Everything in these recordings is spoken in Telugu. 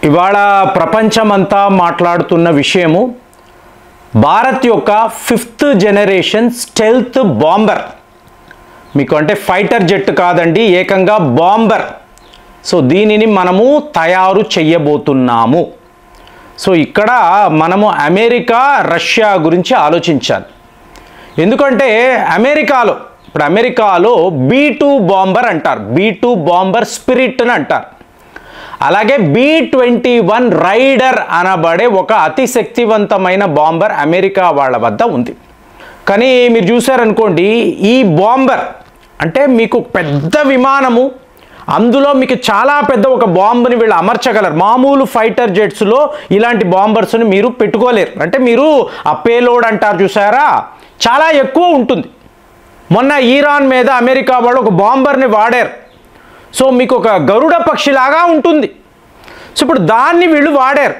ఇవాళ ప్రపంచమంతా మాట్లాడుతున్న విషయము భారత్ యొక్క 5th జనరేషన్ స్టెల్త్ బాంబర్. మీకు అంటే ఫైటర్ జెట్ కాదండి, ఏకంగా బాంబర్. సో దీనిని మనము తయారు చేయబోతున్నాము. సో ఇక్కడ మనము అమెరికా రష్యా గురించి ఆలోచించాలి. ఎందుకంటే అమెరికాలో B2 బాంబర్ అంటారు, B2 బాంబర్ స్పిరిట్ అని అంటారు. అలాగే B-21 రైడర్ అనబడే ఒక అతి శక్తివంతమైన బాంబర్ అమెరికా వాళ్ళ వద్ద ఉంది. కానీ మీరు చూసారనుకోండి, ఈ బాంబర్ అంటే మీకు పెద్ద విమానము, అందులో మీకు చాలా పెద్ద ఒక బాంబుని వీళ్ళు అమర్చగలరు. మామూలు ఫైటర్ జెట్స్లో ఇలాంటి బాంబర్స్ని మీరు పెట్టుకోలేరు. అంటే మీరు ఆ పేలోడ్ అంటారు చూసారా, చాలా ఎక్కువ ఉంటుంది. మొన్న ఈరాన్ మీద అమెరికా వాళ్ళు ఒక బాంబర్ని వాడారు. సో మీకు ఒక గరుడ పక్షిలాగా ఉంటుంది. సో ఇప్పుడు దాన్ని వీళ్ళు వాడారు.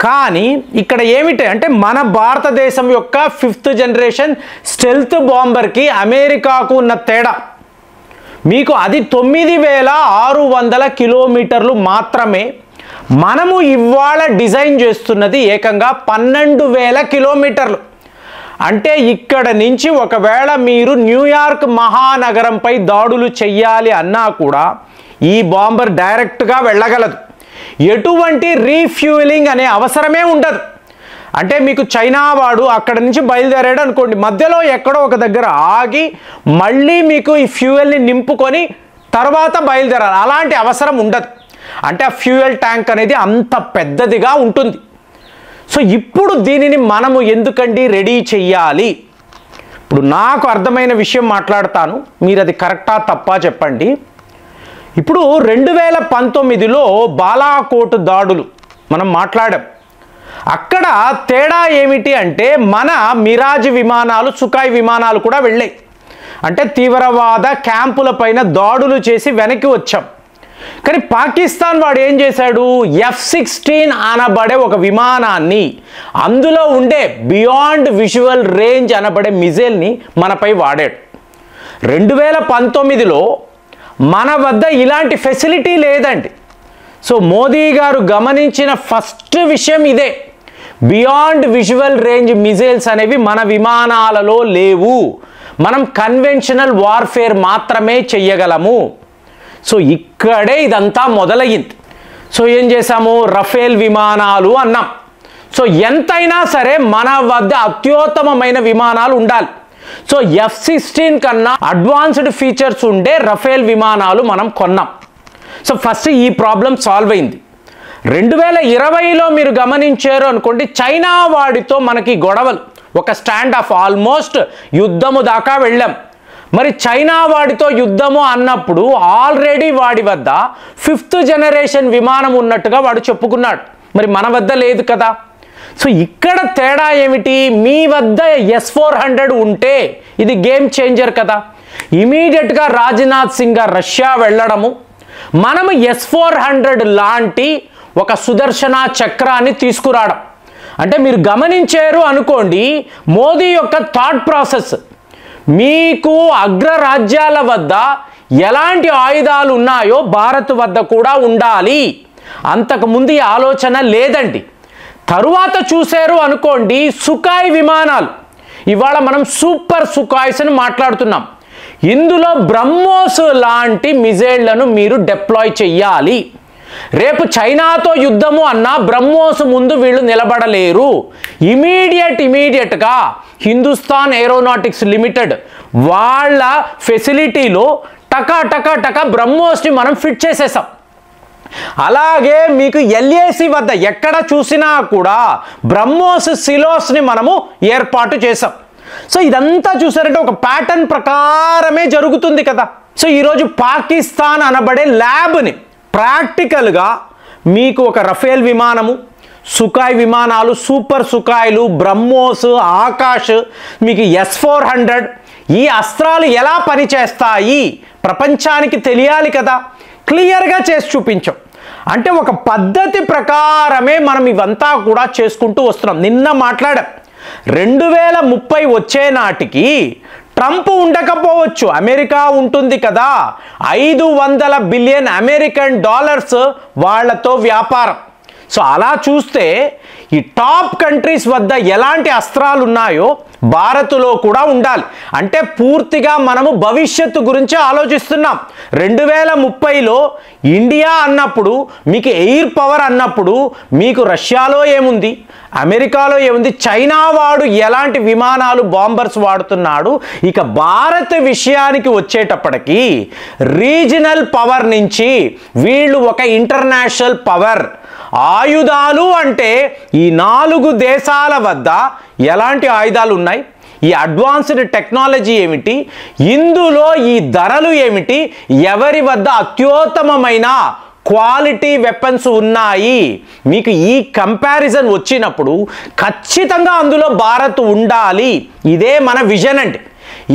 కానీ ఇక్కడ ఏమిటి అంటే మన భారతదేశం యొక్క 5th జనరేషన్ స్టెల్త్ బాంబర్కి అమెరికాకు ఉన్న తేడా, మీకు అది 9600 కిలోమీటర్లు మాత్రమే. మనము ఇవాళ డిజైన్ చేస్తున్నది ఏకంగా 12000 కిలోమీటర్లు. అంటే ఇక్కడ నుంచి ఒకవేళ మీరు న్యూయార్క్ మహానగరంపై దాడులు చెయ్యాలి అన్నా కూడా ఈ బాంబర్ డైరెక్ట్గా వెళ్ళగలదు. ఎటువంటి రీఫ్యూయలింగ్ అనే అవసరమే ఉండదు. అంటే మీకు చైనా వాడు అక్కడ నుంచి బయలుదేరాడు అనుకోండి, మధ్యలో ఎక్కడో ఒక దగ్గర ఆగి మళ్ళీ మీకు ఈ ఫ్యూయల్ని నింపుకొని తర్వాత బయలుదేరాలి, అలాంటి అవసరం ఉండదు. అంటే ఆ ఫ్యూయల్ ట్యాంక్ అనేది అంత పెద్దదిగా ఉంటుంది. సో ఇప్పుడు దీనిని మనము ఎందుకండి రెడీ చెయ్యాలి? ఇప్పుడు నాకు అర్థమైన విషయం మాట్లాడతాను, మీరు అది కరెక్టా తప్పా చెప్పండి. ఇప్పుడు 2019లో బాలాకోట్ దాడులు మనం మాట్లాడాం. అక్కడ తేడా ఏమిటి అంటే మన మిరాజ్ విమానాలు, సుఖాయ్ విమానాలు కూడా వెళ్ళాయి. అంటే తీవ్రవాద క్యాంపుల పైన దాడులు చేసి వెనక్కి వచ్చాం. కానీ పాకిస్తాన్ వాడు ఏం చేశాడు, F-16 అనబడే ఒక విమానాన్ని, అందులో ఉండే బియాండ్ విజువల్ రేంజ్ అనబడే మిజైల్ని మనపై వాడాడు. 2019లో మన వద్ద ఇలాంటి ఫెసిలిటీ లేదండి. సో మోదీ గారు గమనించిన ఫస్ట్ విషయం ఇదే, బియాండ్ విజువల్ రేంజ్ మిజైల్స్ అనేవి మన విమానాలలో లేవు, మనం కన్వెన్షనల్ వార్ఫేర్ మాత్రమే చెయ్యగలము. సో ఇక్కడే ఇదంతా మొదలయ్యింది. సో ఏం చేశాము, రఫేల్ విమానాలు అన్నాం. సో ఎంతైనా సరే మన వద్ద అత్యుత్తమమైన విమానాలు ఉండాలి. సో F-16 కన్నా అడ్వాన్స్డ్ ఫీచర్స్ ఉండే రఫేల్ విమానాలు మనం కొన్నాం. సో ఫస్ట్ ఈ ప్రాబ్లం సాల్వ్ అయింది. 2020లో మీరు గమనించారు అనుకోండి, చైనా వాడితో మనకి గొడవలు, ఒక స్టాండ్ ఆఫ్, ఆల్మోస్ట్ యుద్ధము దాకా వెళ్ళాం. మరి చైనా వాడితో యుద్ధము అన్నప్పుడు ఆల్రెడీ వాడి వద్ద 5th జనరేషన్ విమానం ఉన్నట్టుగా వాడు చెప్పుకున్నాడు. మరి మన వద్ద లేదు కదా. సో ఇక్కడ తేడా ఏమిటి, మీ వద్ద S-400 ఉంటే ఇది గేమ్ చేంజర్ కదా. ఇమీడియట్గా రాజ్నాథ్ సింగ్ గారు రష్యా వెళ్ళడము, మనము S-400 లాంటి ఒక సుదర్శన చక్రాన్ని తీసుకురావడం. అంటే మీరు గమనించారు అనుకోండి, మోదీ యొక్క థాట్ ప్రాసెస్, మీకు అగ్రరాజ్యాల వద్ద ఎలాంటి ఆయుధాలు ఉన్నాయో భారత్ వద్ద కూడా ఉండాలి. అంతకుముందు ఈ ఆలోచన లేదండి. తరువాత చూశారు అనుకోండి, సుఖాయ్ విమానాలు, ఇవాళ మనం సూపర్ సుఖాయ్స్ అని మాట్లాడుతున్నాం. ఇందులో బ్రహ్మోస్ లాంటి మిజైళ్లను మీరు డిప్లాయ్ చెయ్యాలి. రేపు చైనాతో యుద్ధము అన్నా బ్రహ్మోస్ ముందు వీళ్ళు నిలబడలేరు. ఇమీడియట్గా హిందుస్థాన్ ఏరోనాటిక్స్ లిమిటెడ్ వాళ్ళ ఫెసిలిటీలో టకా బ్రహ్మోస్ని మనం ఫిట్ చేసేసాం. అలాగే మీకు LAC వద్ద ఎక్కడ చూసినా కూడా బ్రహ్మోస్ సిలోస్ని మనము ఏర్పాటు చేసాం. సో ఇదంతా చూసారంటే ఒక ప్యాటర్న్ ప్రకారమే జరుగుతుంది కదా. సో ఈరోజు పాకిస్తాన్ అనబడే ల్యాబ్ని ప్రాక్టికల్గా మీకు ఒక రఫేల్ విమానము, సుఖాయ్ విమానాలు, సూపర్ సుఖాయ్లు, బ్రహ్మోస్, ఆకాష్, మీకు S-400, ఈ అస్త్రాలు ఎలా పనిచేస్తాయి ప్రపంచానికి తెలియాలి కదా. క్లియర్గా చేసి చూపించాం. అంటే ఒక పద్ధతి ప్రకారమే మనం ఇవంతా కూడా చేసుకుంటూ వస్తున్నాం. నిన్న మాట్లాడాం, 2030 వచ్చే నాటికి ట్రంప్ ఉండకపోవచ్చు, అమెరికా ఉంటుంది కదా. 500 బిలియన్ అమెరికన్ డాలర్స్ వాళ్ళతో వ్యాపారం. సో అలా చూస్తే ఈ టాప్ కంట్రీస్ వద్ద ఎలాంటి అస్త్రాలు ఉన్నాయో భారత్లో కూడా ఉండాలి. అంటే పూర్తిగా మనము భవిష్యత్తు గురించి ఆలోచిస్తున్నాం. 2030లో ఇండియా అన్నప్పుడు మీకు ఎయిర్ పవర్ అన్నప్పుడు మీకు రష్యాలో ఏముంది, అమెరికాలో ఏముంది, చైనా వాడు ఎలాంటి విమానాలు బాంబర్స్ వాడుతున్నాడు. ఇక భారత్ విషయానికి వచ్చేటప్పటికి రీజనల్ పవర్ నుంచి వీళ్ళు ఒక ఇంటర్నేషనల్ పవర్. ఆయుధాలు అంటే ఈ 4 దేశాల వద్ద ఎలాంటి ఆయుధాలు ఉన్నాయి, ఈ అడ్వాన్స్డ్ టెక్నాలజీ ఏమిటి, ఇందులో ఈ ధరలు ఏమిటి, ఎవరి వద్ద అత్యుత్తమమైన క్వాలిటీ వెపన్స్ ఉన్నాయి, మీకు ఈ కంపారిజన్ వచ్చినప్పుడు ఖచ్చితంగా అందులో భారత్ ఉండాలి. ఇదే మన విజన్. అంటే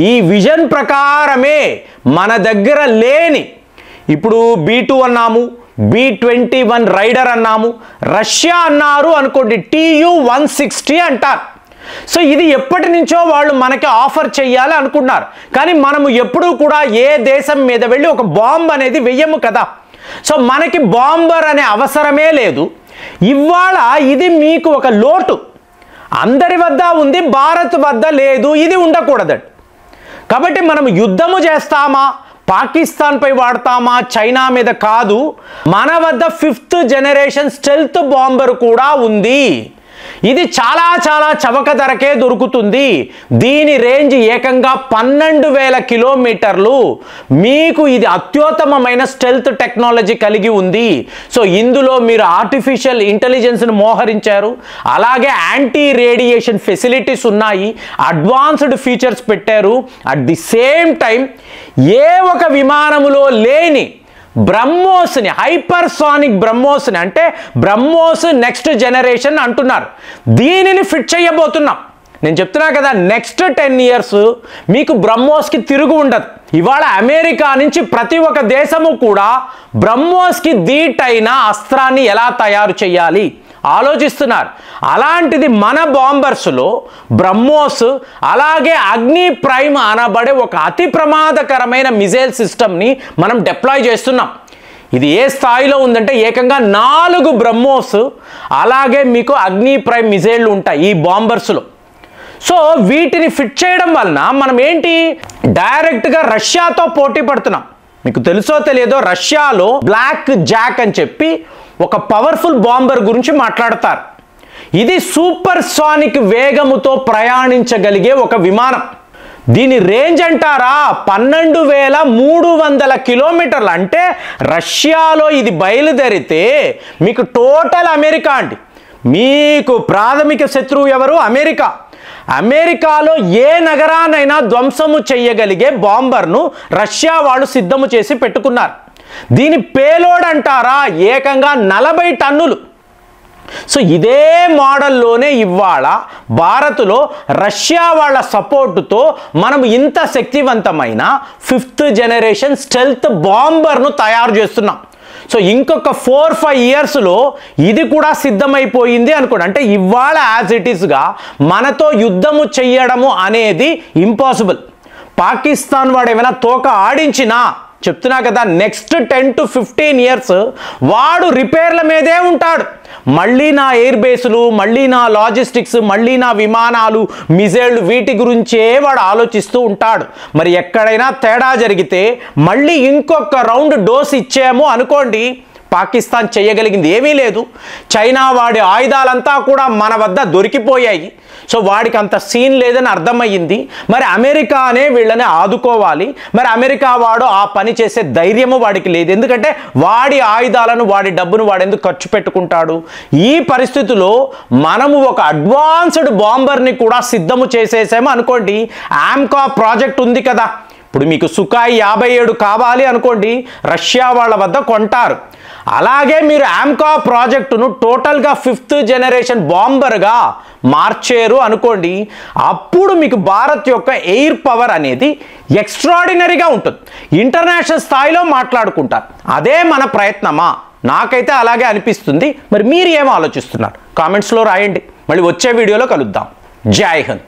ఈ విజన్ ప్రకారమే మన దగ్గర లేని ఇప్పుడు B2 అన్నాము, B-21 రైడర్ అన్నాము, రష్యా అన్నారు అనుకోండి TU-160 అంటారు. సో ఇది ఎప్పటి నుంచో వాళ్ళు మనకి ఆఫర్ చేయాలి అనుకున్నారు. కానీ మనము ఎప్పుడూ కూడా ఏ దేశం మీద వెళ్ళి ఒక బాంబ్ అనేది వెయ్యము కదా. సో మనకి బాంబర్ అనే అవసరమే లేదు. ఇవాళ ఇది మీకు ఒక లోటు, అందరి వద్ద ఉంది, భారత్ వద్ద లేదు. ఇది ఉండకూడదండి. కాబట్టి మనం యుద్ధము చేస్తామా, పాకిస్తాన్పై వాడతామా, చైనా మీద కాదు. మన వద్ద 5th జనరేషన్ స్టెల్త్ బాంబర్ కూడా ఉంది. ఇది చాలా చాలా చవక ధరకే దొరుకుతుంది. దీని రేంజ్ ఏకంగా 12,000 కిలోమీటర్లు. మీకు ఇది అత్యుత్తమమైన స్టెల్త్ టెక్నాలజీ కలిగి ఉంది. సో ఇందులో మీరు ఆర్టిఫిషియల్ ఇంటెలిజెన్స్ను మోహరించారు. అలాగే యాంటీ రేడియేషన్ ఫెసిలిటీస్ ఉన్నాయి, అడ్వాన్స్డ్ ఫీచర్స్ పెట్టారు. అట్ ది సేమ్ టైం ఏ ఒక విమానములో లేని బ్రహ్మోస్ని, హైపర్సానిక్ బ్రహ్మోస్ని, అంటే బ్రహ్మోస్ నెక్స్ట్ జనరేషన్ అంటున్నారు, దీనిని ఫిట్ చేయబోతున్నాం. నేను చెప్తున్నా కదా, నెక్స్ట్ 10 years మీకు బ్రహ్మోస్కి తిరుగు ఉండదు. ఇవాళ అమెరికా నుంచి ప్రతి ఒక్క దేశము కూడా బ్రహ్మోస్కి దీటైన అస్త్రాన్ని ఎలా తయారు చేయాలి ఆలోచిస్తున్నారు. అలాంటిది మన బాంబర్స్లో బ్రహ్మోస్, అలాగే అగ్ని ప్రైమ్ అనబడే ఒక అతి ప్రమాదకరమైన మిజైల్ సిస్టమ్ని మనం డిప్లాయ్ చేస్తున్నాం. ఇది ఏ స్థాయిలో ఉందంటే ఏకంగా 4 బ్రహ్మోస్, అలాగే మీకు అగ్ని ప్రైమ్ మిజైళ్ళు ఉంటాయి ఈ బాంబర్స్లో. సో వీటిని ఫిట్ చేయడం వలన మనం ఏంటి, డైరెక్ట్గా రష్యాతో పోటీ పడుతున్నాం. మీకు తెలుసో తెలియదో, రష్యాలో బ్లాక్ జాక్ అని చెప్పి ఒక పవర్ఫుల్ బాంబర్ గురించి మాట్లాడతారు. ఇది సూపర్ సానిక్ వేగముతో ప్రయాణించగలిగే ఒక విమానం. దీని రేంజ్ అంటారా 12,300 కిలోమీటర్లు. అంటే రష్యాలో ఇది బయలుదేరితే మీకు టోటల్ అమెరికా అండి. మీకు ప్రాథమిక శత్రువు ఎవరు? అమెరికా. అమెరికాలో ఏ నగరాన్నైనా ధ్వంసము చేయగలిగే బాంబర్ను రష్యా వాళ్ళు సిద్ధము చేసి పెట్టుకున్నారు. దీని పేలోడ్ అంటారా ఏకంగా 40 టన్నులు. సో ఇదే మోడల్లోనే ఇవాళ భారత్లో రష్యా వాళ్ళ సపోర్టుతో మనం ఇంత శక్తివంతమైన 5th జనరేషన్ స్టెల్త్ బాంబర్ను తయారు చేస్తున్నాం. సో ఇంకొక 4-5 yearsలో ఇది కూడా సిద్ధమైపోయింది అనుకోండి. అంటే ఇవాళ యాజ్ ఇట్ ఈస్గా మనతో యుద్ధము చెయ్యడము అనేది ఇంపాసిబుల్. పాకిస్తాన్ వాడు ఏమైనా తోక ఆడించినా చెప్తున్నా కదా, నెక్స్ట్ 10 to 15 years వాడు రిపేర్ల మీదే ఉంటాడు. మళ్ళీ నా ఎయిర్ బేసులు, మళ్ళీ నా లాజిస్టిక్స్, మళ్ళీ నా విమానాలు, మిజైళ్ళు, వీటి గురించే వాడు ఆలోచిస్తూ ఉంటాడు. మరి ఎక్కడైనా తేడా జరిగితే మళ్ళీ ఇంకొక రౌండ్ డోస్ ఇచ్చాము అనుకోండి, పాకిస్తాన్ చేయగలిగింది ఏమీ లేదు. చైనా వాడి ఆయుధాలంతా కూడా మన వద్ద దొరికిపోయాయి. సో వాడికి అంత సీన్ లేదని అర్థమయ్యింది. మరి అమెరికానే వీళ్ళని ఆదుకోవాలి. మరి అమెరికా వాడు ఆ పని చేసే ధైర్యము వాడికి లేదు. ఎందుకంటే వాడి ఆయుధాలను, వాడి డబ్బును వాడు ఎందుకు ఖర్చు పెట్టుకుంటాడు? ఈ పరిస్థితిలో మనము ఒక అడ్వాన్స్డ్ బాంబర్ని కూడా సిద్ధము చేసేసాము అనుకోండి. ఆమ్కా ప్రాజెక్ట్ ఉంది కదా, ఇప్పుడు మీకు సుఖాయి 57 కావాలి అనుకోండి, రష్యా వాళ్ళ వద్ద కొంటారు. అలాగే మీరు ఆమ్కా ప్రాజెక్టును టోటల్గా 5th జనరేషన్ బాంబర్గా మార్చేరు అనుకోండి, అప్పుడు మీకు భారత్ యొక్క ఎయిర్ పవర్ అనేది ఎక్స్ట్రాడినరీగా ఉంటుంది. ఇంటర్నేషనల్ స్థాయిలో మాట్లాడుకుంటారు. అదే మన ప్రయత్నమా? నాకైతే అలాగే అనిపిస్తుంది. మరి మీరు ఏం ఆలోచిస్తున్నారు? కామెంట్స్లో రాయండి. మళ్ళీ వచ్చే వీడియోలో కలుద్దాం. జై హింద్.